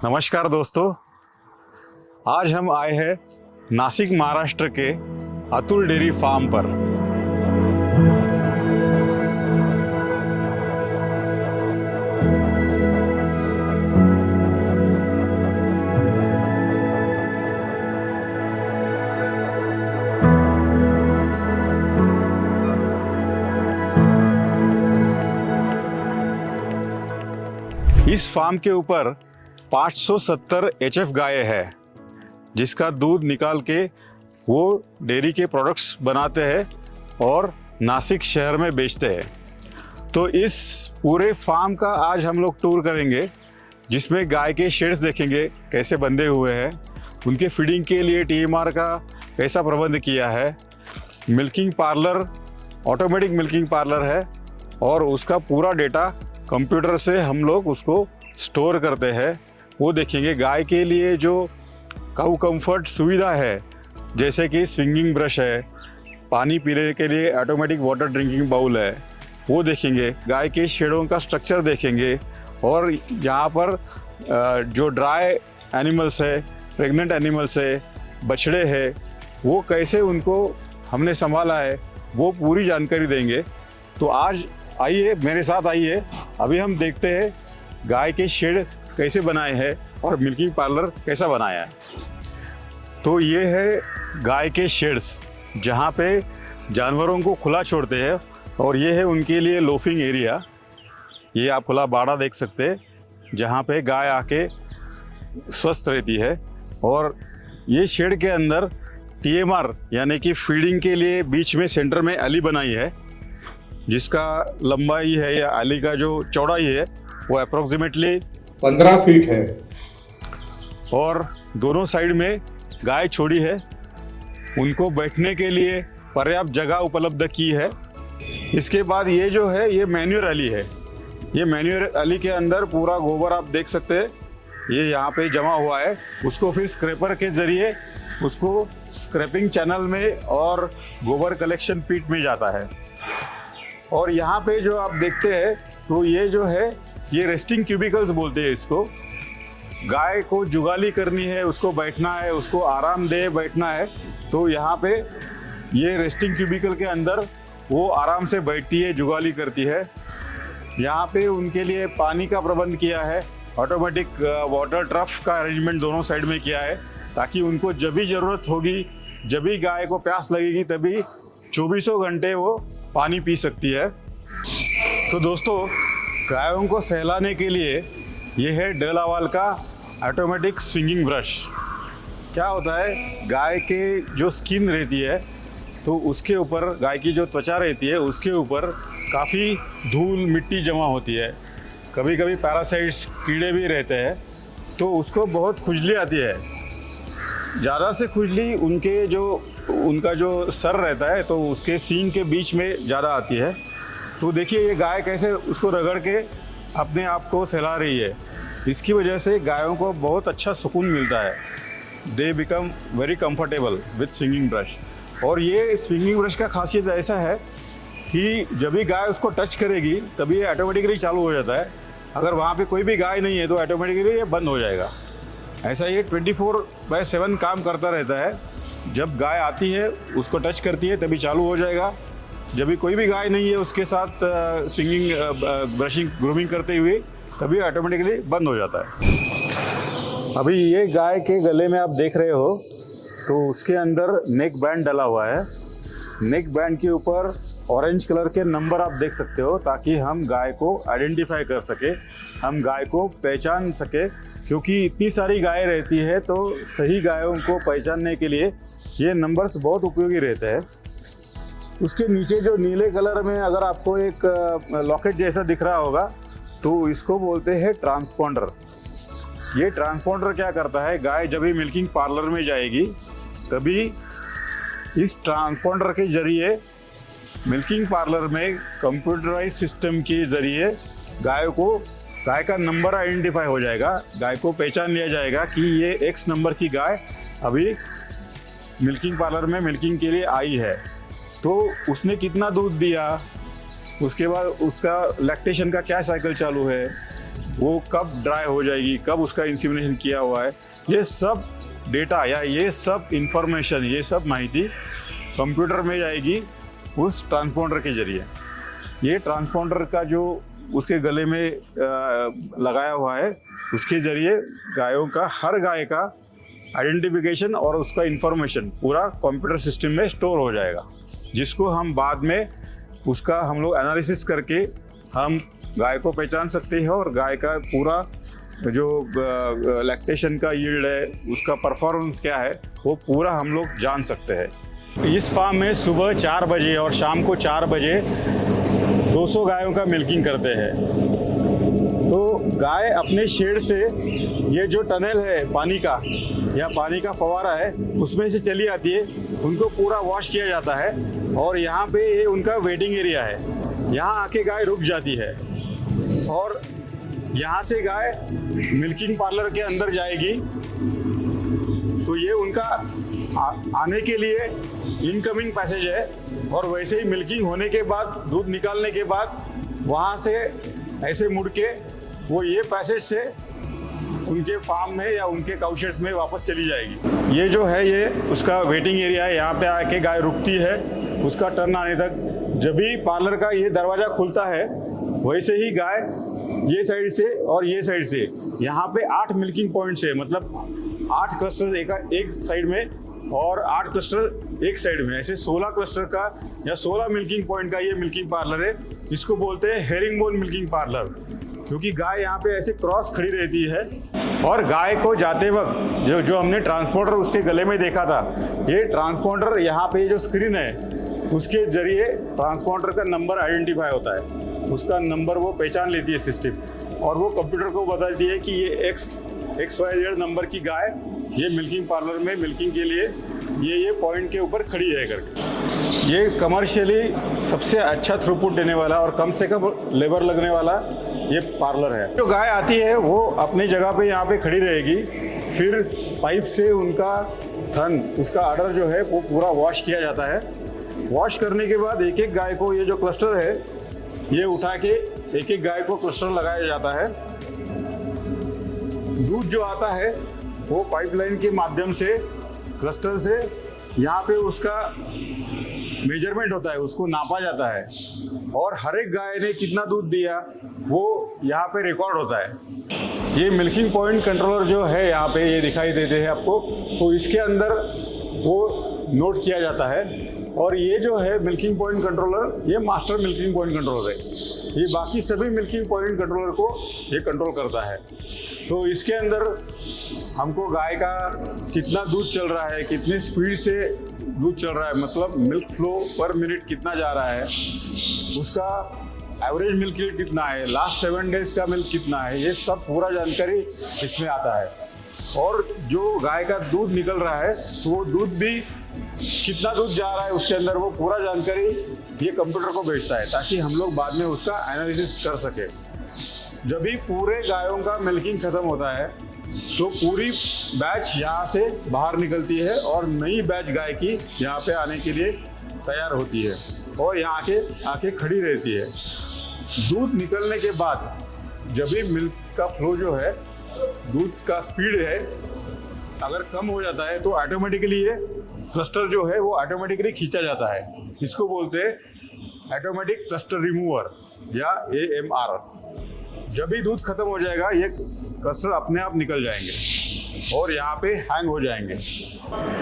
नमस्कार दोस्तों, आज हम आए हैं नासिक महाराष्ट्र के अतुल डेयरी फार्म पर। इस फार्म के ऊपर 570 HF गाय है, जिसका दूध निकाल के वो डेयरी के प्रोडक्ट्स बनाते हैं और नासिक शहर में बेचते हैं। तो इस पूरे फार्म का आज हम लोग टूर करेंगे, जिसमें गाय के शेड्स देखेंगे कैसे बंधे हुए हैं, उनके फीडिंग के लिए TMR का कैसा प्रबंध किया है, milking parlour automatic milking parlour है और उसका पूरा डेटा कंप्यूटर से हम लोग उसको स्टोर करते हैं, वो देखेंगे। गाय के लिए जो काउ कंफर्ट सुविधा है, जैसे कि स्विंगिंग ब्रश है, पानी पीने के लिए ऑटोमेटिक वाटर ड्रिंकिंग बाउल है, वो देखेंगे। गाय के शेडों का स्ट्रक्चर देखेंगे और यहाँ पर जो ड्राई एनिमल्स है, प्रेग्नेंट एनिमल्स है, बछड़े हैं, वो कैसे उनको हमने संभाला है, वो पूरी जानकारी देंगे। तो आज आइए मेरे साथ, आइए अभी हम देखते हैं गाय के शेड कैसे बनाए हैं और मिल्किंग पार्लर कैसा बनाया है। तो ये है गाय के शेड्स, जहाँ पे जानवरों को खुला छोड़ते हैं, और ये है उनके लिए लोफिंग एरिया। ये आप खुला बाड़ा देख सकते हैं, जहाँ पे गाय आके स्वस्थ रहती है। और ये शेड के अंदर TMR यानी कि फीडिंग के लिए बीच में सेंटर में अली बनाई है, जिसका लंबाई है या अली का जो चौड़ाई है वो अप्रोक्सीमेटली 15 फीट है और दोनों साइड में गाय छोड़ी है। उनको बैठने के लिए पर्याप्त जगह उपलब्ध की है। इसके बाद ये जो है ये मैन्योर अली है। ये मैन्योर अली के अंदर पूरा गोबर आप देख सकते हैं, ये यहाँ पे जमा हुआ है। उसको फिर स्क्रैपर के ज़रिए उसको स्क्रैपिंग चैनल में और गोबर कलेक्शन पिट में जाता है। और यहाँ पे जो आप देखते हैं, तो ये जो है ये रेस्टिंग क्यूबिकल्स बोलते हैं इसको। गाय को जुगाली करनी है, उसको बैठना है, उसको आरामदेह बैठना है, तो यहाँ पे ये रेस्टिंग क्यूबिकल के अंदर वो आराम से बैठती है, जुगाली करती है। यहाँ पे उनके लिए पानी का प्रबंध किया है, ऑटोमेटिक वाटर ट्रफ का अरेंजमेंट दोनों साइड में किया है, ताकि उनको जब भी ज़रूरत होगी, जब भी गाय को प्यास लगेगी, तभी 24 घंटे वो पानी पी सकती है। तो दोस्तों, गायों को सहलाने के लिए ये है डेलावाल का ऑटोमेटिक स्विंगिंग ब्रश। क्या होता है, गाय के जो स्किन रहती है, तो उसके ऊपर, गाय की जो त्वचा रहती है, उसके ऊपर काफ़ी धूल मिट्टी जमा होती है। कभी कभी पैरासाइट्स कीड़े भी रहते हैं, तो उसको बहुत खुजली आती है। ज़्यादा से खुजली उनका जो सर रहता है, तो उसके सींग के बीच में ज़्यादा आती है। तो देखिए ये गाय कैसे उसको रगड़ के अपने आप को सहला रही है। इसकी वजह से गायों को बहुत अच्छा सुकून मिलता है। They become very comfortable with swinging brush. और ये स्विंगिंग ब्रश का खासियत ऐसा है कि जब भी गाय उसको टच करेगी, तभी ये ऑटोमेटिकली चालू हो जाता है। अगर वहाँ पे कोई भी गाय नहीं है, तो ऑटोमेटिकली ये बंद हो जाएगा। ऐसा ये 24/7 काम करता रहता है। जब गाय आती है, उसको टच करती है, तभी चालू हो जाएगा। जब भी कोई भी गाय नहीं है उसके साथ स्विंगिंग ब्रशिंग ग्रूमिंग करते हुए, तभी ऑटोमेटिकली बंद हो जाता है। अभी ये गाय के गले में आप देख रहे हो, तो उसके अंदर नेक बैंड डला हुआ है। नेक बैंड के ऊपर ऑरेंज कलर के नंबर आप देख सकते हो, ताकि हम गाय को आइडेंटिफाई कर सके, हम गाय को पहचान सके। क्योंकि इतनी सारी गाय रहती है, तो सही गायों को पहचानने के लिए ये नंबर्स बहुत उपयोगी रहते हैं। उसके नीचे जो नीले कलर में अगर आपको एक लॉकेट जैसा दिख रहा होगा, तो इसको बोलते हैं ट्रांसपॉन्डर। ये ट्रांसपॉन्डर क्या करता है, गाय जब भी मिल्किंग पार्लर में जाएगी, तभी इस ट्रांसपॉन्डर के जरिए मिल्किंग पार्लर में कंप्यूटराइज सिस्टम के जरिए गाय का नंबर आइडेंटिफाई हो जाएगा। गाय को पहचान लिया जाएगा कि ये X नंबर की गाय अभी मिल्किंग पार्लर में मिल्किंग के लिए आई है। तो उसने कितना दूध दिया, उसके बाद उसका लैक्टेशन का क्या साइकिल चालू है, वो कब ड्राई हो जाएगी, कब उसका इंसीमिनेशन किया हुआ है, ये सब डेटा या ये सब इंफॉर्मेशन, ये सब माहिती कंप्यूटर में जाएगी उस ट्रांसपोंडर के जरिए। ये ट्रांसपोंडर का जो उसके गले में लगाया हुआ है, उसके जरिए गायों का, हर गाय का आइडेंटिफिकेशन और उसका इंफॉर्मेशन पूरा कंप्यूटर सिस्टम में स्टोर हो जाएगा, जिसको हम बाद में उसका हम लोग एनालिसिस करके हम गाय को पहचान सकते हैं और गाय का पूरा जो लैक्टेशन का यील्ड है, उसका परफॉर्मेंस क्या है, वो पूरा हम लोग जान सकते हैं। इस फार्म में सुबह 4 बजे और शाम को 4 बजे 200 गायों का मिल्किंग करते हैं। तो गाय अपने शेड से ये जो टनल है पानी का या पानी का फवारा है, उसमें से चली आती है, उनको पूरा वॉश किया जाता है और यहाँ पे ये उनका वेटिंग एरिया है। यहाँ आके गाय रुक जाती है और यहाँ से गाय मिल्किंग पार्लर के अंदर जाएगी। तो ये उनका आने के लिए इनकमिंग पैसेज है और वैसे ही मिल्किंग होने के बाद, दूध निकालने के बाद वहाँ से ऐसे मुड़ के वो ये पैसेज से उनके फार्म में या उनके काउशेड्स में वापस चली जाएगी। ये जो है ये उसका वेटिंग एरिया है, यहाँ पे आके गाय रुकती है उसका टर्न आने तक। जब भी पार्लर का ये दरवाज़ा खुलता है, वैसे ही गाय ये साइड से और ये साइड से, यहाँ पे 8 मिल्किंग पॉइंट्स है, मतलब 8 क्लस्टर एक साइड में और 8 क्लस्टर एक साइड में, ऐसे 16 क्लस्टर का या 16 मिल्किंग पॉइंट का ये मिल्किंग पार्लर है। इसको बोलते हैं हेरिंगबोन मिल्किंग पार्लर, क्योंकि गाय यहाँ पे ऐसे क्रॉस खड़ी रहती है। और गाय को जाते वक्त जो हमने ट्रांसपोंडर उसके गले में देखा था, ये ट्रांसपोंडर यहाँ पे जो स्क्रीन है उसके जरिए ट्रांसपोंडर का नंबर आइडेंटिफाई होता है, उसका नंबर वो पहचान लेती है सिस्टम और वो कंप्यूटर को बताती है कि ये XYZ नंबर की गाय ये मिल्किंग पार्लर में मिल्किंग के लिए ये पॉइंट के ऊपर खड़ी है करके। ये कमर्शियली सबसे अच्छा थ्रूपुट देने वाला और कम से कम लेबर लगने वाला ये पार्लर है। जो गाय आती है वो अपनी जगह पे यहाँ पे खड़ी रहेगी, फिर पाइप से उनका थन, उसका आर्डर जो है वो पूरा वॉश किया जाता है। वॉश करने के बाद एक एक गाय को, ये जो क्लस्टर है ये उठा के एक एक गाय को क्लस्टर लगाया जाता है। दूध जो आता है वो पाइपलाइन के माध्यम से क्लस्टर से यहाँ पे उसका मेजरमेंट होता है, उसको नापा जाता है और हर एक गाय ने कितना दूध दिया वो यहाँ पे रिकॉर्ड होता है। ये मिल्किंग पॉइंट कंट्रोलर जो है यहाँ पे ये दिखाई देते हैं आपको, तो इसके अंदर वो नोट किया जाता है। और ये जो है मिल्किंग पॉइंट कंट्रोलर, ये मास्टर मिल्किंग पॉइंट कंट्रोलर है, ये बाकी सभी मिल्किंग पॉइंट कंट्रोलर को ये कंट्रोल करता है। तो इसके अंदर हमको गाय का कितना दूध चल रहा है, कितने स्पीड से दूध चल रहा है, मतलब मिल्क फ्लो पर मिनट कितना जा रहा है, उसका एवरेज मिल्क यील्ड कितना है, लास्ट 7 डेज का मिल्क कितना है, ये सब पूरा जानकारी इसमें आता है। और जो गाय का दूध निकल रहा है तो वो दूध भी कितना दूध जा रहा है उसके अंदर, वो पूरा जानकारी ये कंप्यूटर को भेजता है, ताकि हम लोग बाद में उसका एनालिसिस कर सके। जब भी पूरे गायों का मिल्किंग खत्म होता है तो पूरी बैच यहाँ से बाहर निकलती है और नई बैच गाय की यहाँ पे आने के लिए तैयार होती है और यहाँ आके खड़ी रहती है। दूध निकलने के बाद जब भी मिल्क का फ्लो जो है, दूध का स्पीड है, अगर कम हो जाता है तो ऑटोमेटिकली ये क्लस्टर जो है वो ऑटोमेटिकली खींचा जाता है। इसको बोलते हैं ऑटोमेटिक क्लस्टर रिमूवर या AMR। जब भी दूध खत्म हो जाएगा ये क्लस्टर अपने आप निकल जाएंगे और यहाँ पे हैंग हो जाएंगे।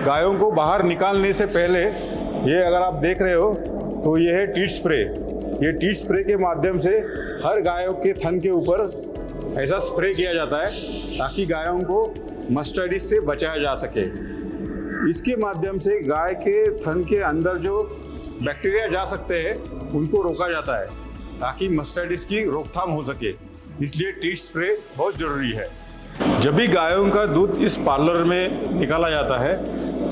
गायों को बाहर निकालने से पहले ये अगर आप देख रहे हो तो ये है टीट स्प्रे। ये टीट स्प्रे के माध्यम से हर गायों के थन के ऊपर ऐसा स्प्रे किया जाता है ताकि गायों को मास्टाइटिस से बचाया जा सके। इसके माध्यम से गाय के थन के अंदर जो बैक्टीरिया जा सकते हैं उनको रोका जाता है ताकि मास्टाइटिस की रोकथाम हो सके, इसलिए टीट स्प्रे बहुत ज़रूरी है। जब भी गायों का दूध इस पार्लर में निकाला जाता है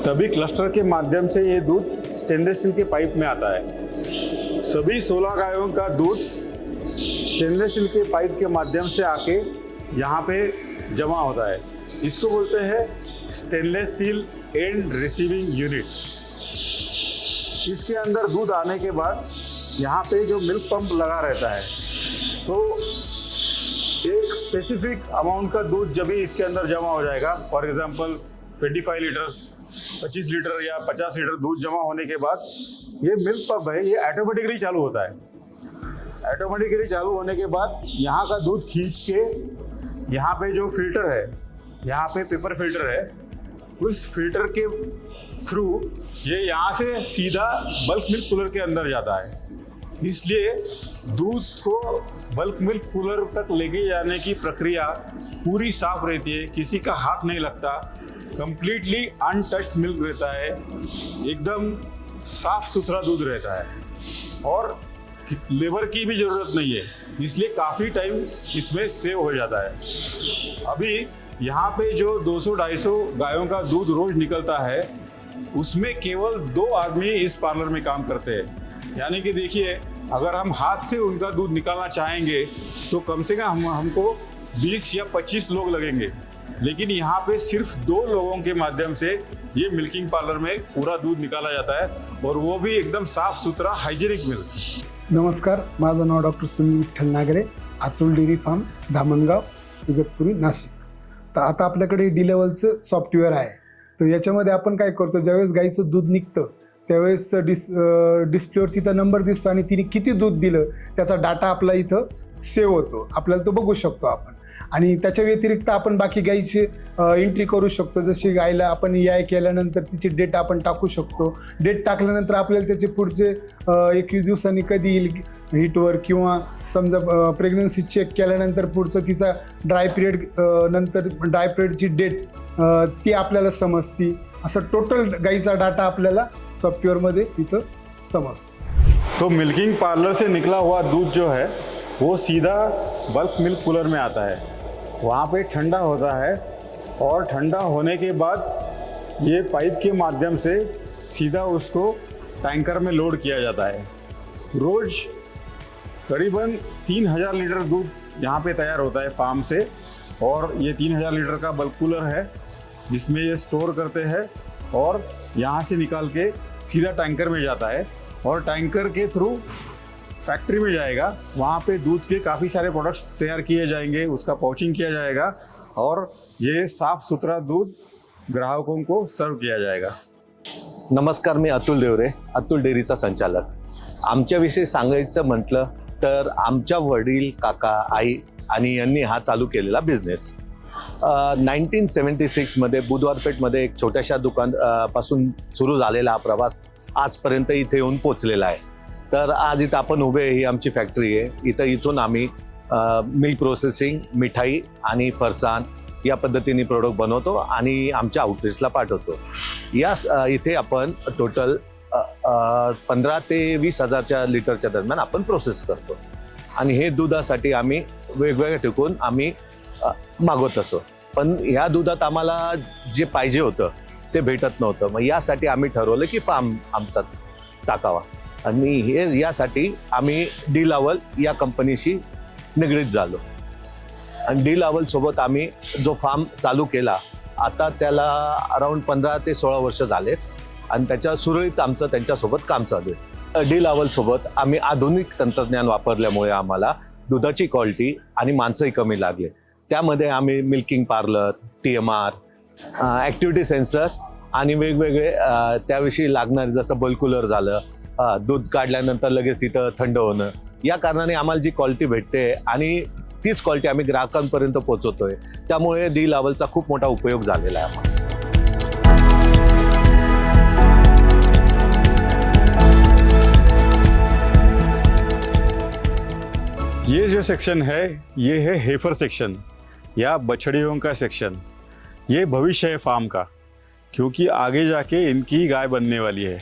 तभी क्लस्टर के माध्यम से ये दूध स्टेनलेस स्टील के पाइप में आता है। सभी 16 गायों का दूध स्टेनलेस स्टील के पाइप के माध्यम से आके यहाँ पे जमा होता है। इसको बोलते हैं stainless steel and receiving unit. इसके अंदर दूध आने के बाद यहाँ पे जो मिल्क पंप लगा रहता है, तो एक स्पेसिफिक अमाउंट का दूध जब भी इसके अंदर जमा हो जाएगा, फॉर एग्जांपल 25 लीटर्स 25 लीटर या 50 लीटर दूध जमा होने के बाद ये मिल्क पंप है, ये ऑटोमेटिकली चालू होता है। ऑटोमेटिकली चालू होने के बाद यहाँ का दूध खींच के यहाँ पे जो फिल्टर है, यहाँ पे पेपर फिल्टर है, उस फिल्टर के थ्रू ये यहाँ से सीधा बल्क मिल्क कूलर के अंदर जाता है। इसलिए दूध को बल्क मिल्क कूलर तक लेके जाने की प्रक्रिया पूरी साफ रहती है, किसी का हाथ नहीं लगता, कंप्लीटली अनटच्ड मिल्क रहता है, एकदम साफ सुथरा दूध रहता है और लेबर की भी ज़रूरत नहीं है, इसलिए काफ़ी टाइम इसमें सेव हो जाता है। अभी यहाँ पे जो 200-250 गायों का दूध रोज निकलता है, उसमें केवल 2 आदमी इस पार्लर में काम करते हैं। यानी कि देखिए, अगर हम हाथ से उनका दूध निकालना चाहेंगे तो कम से कम हमको 20 या 25 लोग लगेंगे, लेकिन यहाँ पे सिर्फ 2 लोगों के माध्यम से ये मिल्किंग पार्लर में पूरा दूध निकाला जाता है और वो भी एकदम साफ सुथरा हायजेनिक मिल्क। नमस्कार, माझं नाव doctor Sunil Vitthal Nagare, Atul dairy farm, Dhamangaon, Igatpuri, Nashik. तर आता आपल्याकडे डी लेवलचं सॉफ्टवेअर आहे। तर याच्यामध्ये आपण काय करतो, ज्यावेळेस गाईचं दूध निघतं त्यावेळेस डिस्प्लेवर तिथं नंबर दिसतो आणि तिने किती दूध दिलं त्याचा डाटा आपला इथं सेव्ह होतो, आपल्याला तो बघू शकतो आपण। आणि त्याच्या व्यतिरिक्त आपण बाकी गाईची एंट्री करू शकतो, जशी गायला आपण याय केल्यानंतर तिची डेट आपण टाकू शकतो। डेट टाकल्यानंतर आपल्याला त्याचे पुढचे 21 दिवसांनी कधी येईल हिटवर, किंवा समजा प्रेग्नन्सी चेक केल्यानंतर पुढचं तिचा ड्राय पिरियड, नंतर ड्राय पिरियडची डेट ती आपल्याला समजती। असं टोटल गाईचा डाटा आपल्याला सॉफ्टवेअरमध्ये इथं समजतो। तो मिल्किंग पार्लर से निकला हुआ दूध जो है वो सीधा बल्क मिल्क कूलर में आता है, वहाँ पे ठंडा होता है और ठंडा होने के बाद ये पाइप के माध्यम से सीधा उसको टैंकर में लोड किया जाता है। रोज़ करीबन 3000 लीटर दूध यहाँ पे तैयार होता है फार्म से, और ये 3000 लीटर का बल्क कूलर है जिसमें ये स्टोर करते हैं और यहाँ से निकाल के सीधा टैंकर में जाता है और टैंकर के थ्रू फैक्ट्री में जाएगा। वहाँ पे दूध के काफ़ी सारे प्रोडक्ट्स तैयार किए जाएंगे, उसका पाउचिंग किया जाएगा और ये साफ़ सुथरा दूध ग्राहकों को सर्व किया जाएगा। नमस्कार, मी अतुल देवरे, अतुल डेअरीचा संचालक। आमच्याविषयी सांगायचं म्हटलं तर आमच्या वडील, काका, आई आणि यांनी हा चालू केलेला बिझनेस 1976 मध्ये बुधवारपेठमध्ये एक छोट्याशा दुकान पासून सुरू झालेला हा प्रवास आजपर्यंत इथे येऊन पोचलेला आहे। तर आज इथं आपण उभे, ही आमची फॅक्टरी आहे। इथून आम्ही मिल्क प्रोसेसिंग, मिठाई आणि फरसाण या पद्धतीने प्रोडक्ट बनवतो आणि आमच्या आउटलेट्सला पाठवतो। इथे आपण टोटल 15 ते 20 हजारच्या लिटरच्या दरम्यान आपण प्रोसेस करतो आणि हे दुधासाठी आम्ही वेगवेगळ्या ठिकाणून आम्ही मागवत असो, पण ह्या दुधात आम्हाला जे पाहिजे होतं ते भेटत नव्हतं। मग यासाठी आम्ही ठरवलं की फार्म आमचा टाकावा आणि यासाठी आम्ही डी लावल या कंपनीशी निगडीत झालो आणि डी लावल सोबत आम्ही जो फार्म चालू केला, आता त्याला अराउंड 15 ते 16 वर्ष झालेत आणि त्याच्या सुरळीत आमचं त्यांच्यासोबत काम चालू आहे। डी लावल सोबत आम्ही आधुनिक तंत्रज्ञान वापरल्यामुळे आम्हाला दुधाची क्वालिटी आणि माणसंही कमी लागले। त्यामध्ये आम्ही milking parlour, TMR, activity sensor आणि वेगवेगळे त्याविषयी लागणारे, जसं बल्क कूलर झालं, दूध काढल्यानंतर लगेच तिथं थंड होणं, या कारणाने आम्हाला जी क्वालिटी भेटते आणि तीच क्वालिटी आम्ही ग्राहकांपर्यंत पोहोचवतोय, त्यामुळे डी लावलचा खूप मोठा उपयोग झालेला आहे आम्हाला। ये जो सेक्शन है ये है हेफर सेक्शन या बछड़ियों का सेक्शन। ये भविष्य है फार्म का, क्योंकि आगे जाके इनकी गाय बनने वाली है।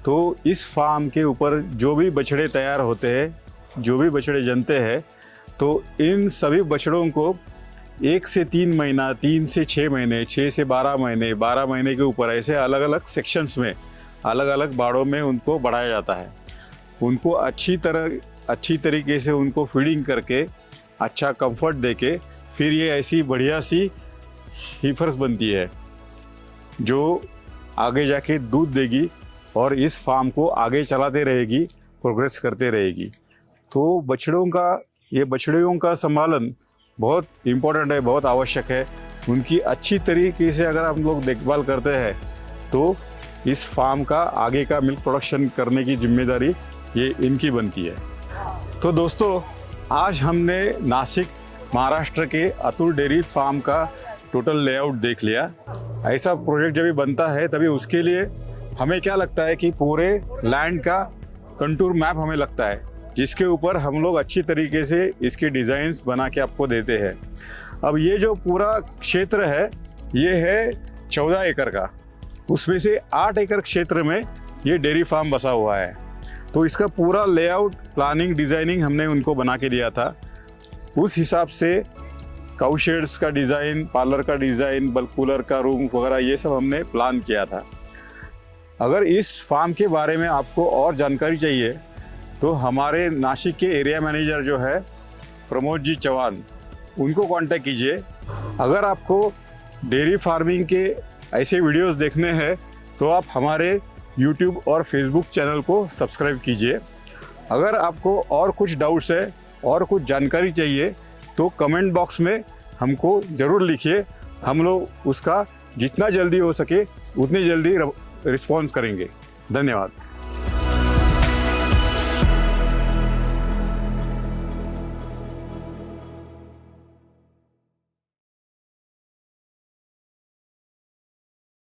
तो इस फार्म के ऊपर जो भी बछड़े तैयार होते हैं, जो भी बछड़े जनते हैं, तो इन सभी बछड़ों को 1 से 3 महीना, 3 से 6 महीने, 6 से 12 महीने, 12 महीने के ऊपर ऐसे अलग अलग सेक्शंस में, अलग अलग बाड़ों में उनको बढ़ाया जाता है। उनको अच्छी तरीके से उनको फीडिंग करके, अच्छा कंफर्ट देके, फिर ये ऐसी बढ़िया सी हीफर्स बनती है जो आगे जाके दूध देगी और इस फार्म को आगे चलाते रहेगी, प्रोग्रेस करते रहेगी। तो बछड़ों का संभालन बहुत इम्पोर्टेंट है, बहुत आवश्यक है। उनकी अच्छी तरीके से अगर हम लोग देखभाल करते हैं तो इस फार्म का आगे का मिल्क प्रोडक्शन करने की जिम्मेदारी ये इनकी बनती है। तो दोस्तों, आज हमने नासिक महाराष्ट्र के अतुल डेयरी फार्म का टोटल लेआउट देख लिया। ऐसा प्रोजेक्ट जब भी बनता है तभी उसके लिए हमें क्या लगता है कि पूरे लैंड का कंटूर मैप हमें लगता है, जिसके ऊपर हम लोग अच्छी तरीके से इसके डिज़ाइंस बना के आपको देते हैं। अब ये जो पूरा क्षेत्र है ये है 14 एकड़ का, उसमें से 8 एकड़ क्षेत्र में ये डेयरी फार्म बसा हुआ है। तो इसका पूरा लेआउट, प्लानिंग, डिज़ाइनिंग हमने उनको बना के दिया था। उस हिसाब से काउ शेड्स का डिज़ाइन, पार्लर का डिज़ाइन, बल्क कूलर का रूम वगैरह ये सब हमने प्लान किया था। अगर इस फार्म के बारे में आपको और जानकारी चाहिए तो हमारे नासिक के एरिया मैनेजर जो है प्रमोद जी चौहान, उनको कांटेक्ट कीजिए। अगर आपको डेयरी फार्मिंग के ऐसे वीडियोस देखने हैं तो आप हमारे YouTube और Facebook चैनल को सब्सक्राइब कीजिए। अगर आपको और कुछ डाउट्स है और कुछ जानकारी चाहिए तो कमेंट बॉक्स में हमको ज़रूर लिखिए। हम लोग उसका जितना जल्दी हो सके उतनी जल्दी रिस्पॉन्स करेंगे। धन्यवाद।